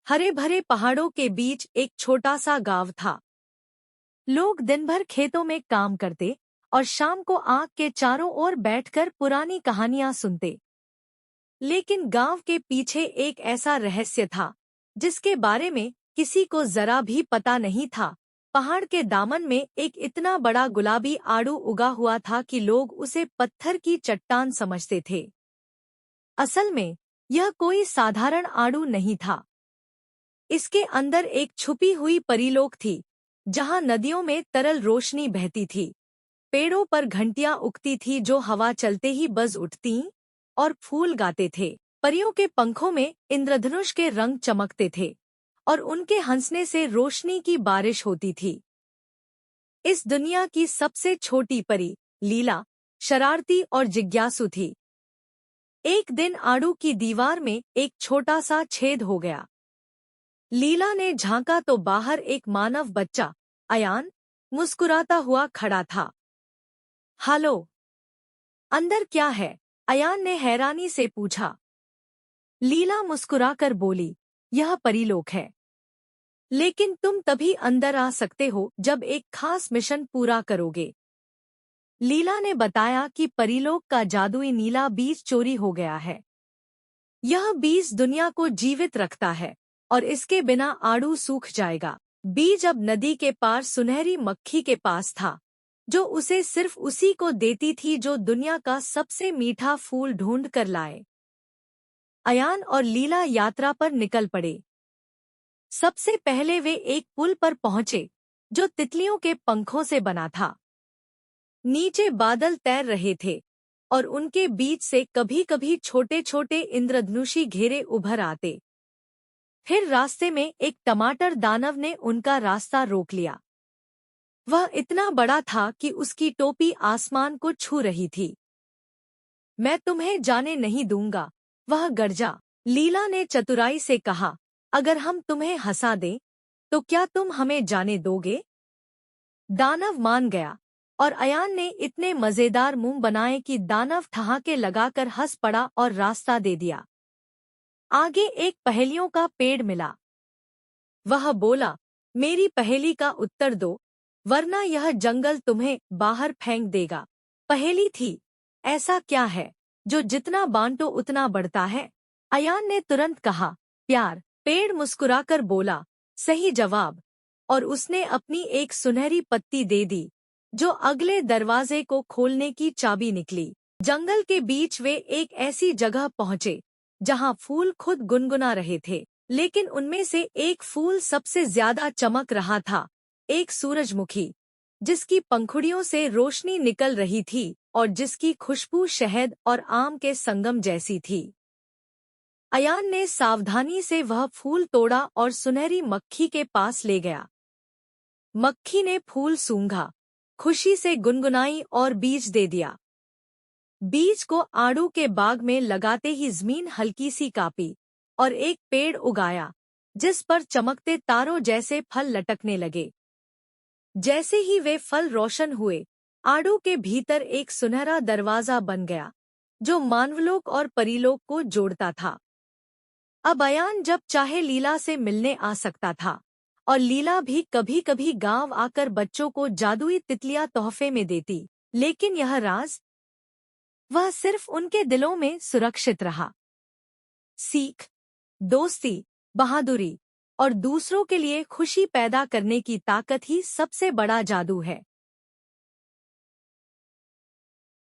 हरे भरे पहाड़ों के बीच एक छोटा सा गांव था। लोग दिन भर खेतों में काम करते और शाम को आग के चारों ओर बैठकर पुरानी कहानियां सुनते। लेकिन गांव के पीछे एक ऐसा रहस्य था जिसके बारे में किसी को जरा भी पता नहीं था। पहाड़ के दामन में एक इतना बड़ा गुलाबी आड़ू उगा हुआ था कि लोग उसे पत्थर की चट्टान समझते थे। असल में यह कोई साधारण आड़ू नहीं था। इसके अंदर एक छुपी हुई परीलोक थी, जहां नदियों में तरल रोशनी बहती थी, पेड़ों पर घंटियां उगती थी जो हवा चलते ही बज उठतीं, और फूल गाते थे। परियों के पंखों में इंद्रधनुष के रंग चमकते थे और उनके हंसने से रोशनी की बारिश होती थी। इस दुनिया की सबसे छोटी परी, लीला, शरारती और जिज्ञासु थी। एक दिन आड़ू की दीवार में एक छोटा सा छेद हो गया। लीला ने झांका तो बाहर एक मानव बच्चा, अयान, मुस्कुराता हुआ खड़ा था। हेलो, अंदर क्या है? अयान ने हैरानी से पूछा। लीला मुस्कुराकर बोली, यह परीलोक है, लेकिन तुम तभी अंदर आ सकते हो जब एक खास मिशन पूरा करोगे। लीला ने बताया कि परीलोक का जादुई नीला बीज चोरी हो गया है। यह बीज दुनिया को जीवित रखता है और इसके बिना आड़ू सूख जाएगा। बीज अब नदी के पार सुनहरी मक्खी के पास था, जो उसे सिर्फ उसी को देती थी जो दुनिया का सबसे मीठा फूल ढूंढ कर लाए। अयान और लीला यात्रा पर निकल पड़े। सबसे पहले वे एक पुल पर पहुंचे, जो तितलियों के पंखों से बना था। नीचे बादल तैर रहे थे और उनके बीच से कभी-कभी छोटे-छोटे इंद्रधनुषी घेरे उभर आते। फिर रास्ते में एक टमाटर दानव ने उनका रास्ता रोक लिया। वह इतना बड़ा था कि उसकी टोपी आसमान को छू रही थी। मैं तुम्हें जाने नहीं दूंगा, वह गरजा। लीला ने चतुराई से कहा, अगर हम तुम्हें हंसा दें, तो क्या तुम हमें जाने दोगे? दानव मान गया और अयान ने इतने मजेदार मुंह बनाए कि दानव ठहाके लगाकर हंस पड़ा और रास्ता दे दिया। आगे एक पहेलियों का पेड़ मिला। वह बोला, मेरी पहेली का उत्तर दो, वरना यह जंगल तुम्हें बाहर फेंक देगा। पहेली थी, ऐसा क्या है जो जितना बांटो उतना बढ़ता है? अयान ने तुरंत कहा, प्यार। पेड़ मुस्कुराकर बोला, सही जवाब, और उसने अपनी एक सुनहरी पत्ती दे दी, जो अगले दरवाजे को खोलने की चाबी निकली। जंगल के बीच वे एक ऐसी जगह पहुंचे जहां फूल खुद गुनगुना रहे थे, लेकिन उनमें से एक फूल सबसे ज्यादा चमक रहा था, एक सूरजमुखी, जिसकी पंखुड़ियों से रोशनी निकल रही थी और जिसकी खुशबू शहद और आम के संगम जैसी थी। अयान ने सावधानी से वह फूल तोड़ा और सुनहरी मक्खी के पास ले गया। मक्खी ने फूल सूंघा, खुशी से गुनगुनाई और बीज दे दिया। बीज को आड़ू के बाग में लगाते ही जमीन हल्की सी कांपी और एक पेड़ उगाया, जिस पर चमकते तारों जैसे फल लटकने लगे। जैसे ही वे फल रोशन हुए, आड़ू के भीतर एक सुनहरा दरवाजा बन गया, जो मानवलोक और परीलोक को जोड़ता था। अब अयान जब चाहे लीला से मिलने आ सकता था, और लीला भी कभी-कभी गांव आकर बच्चों को जादुई तितलियां तोहफे में देती। लेकिन यह राज, वह सिर्फ उनके दिलों में सुरक्षित रहा। सीख, दोस्ती, बहादुरी और दूसरों के लिए खुशी पैदा करने की ताकत ही सबसे बड़ा जादू है।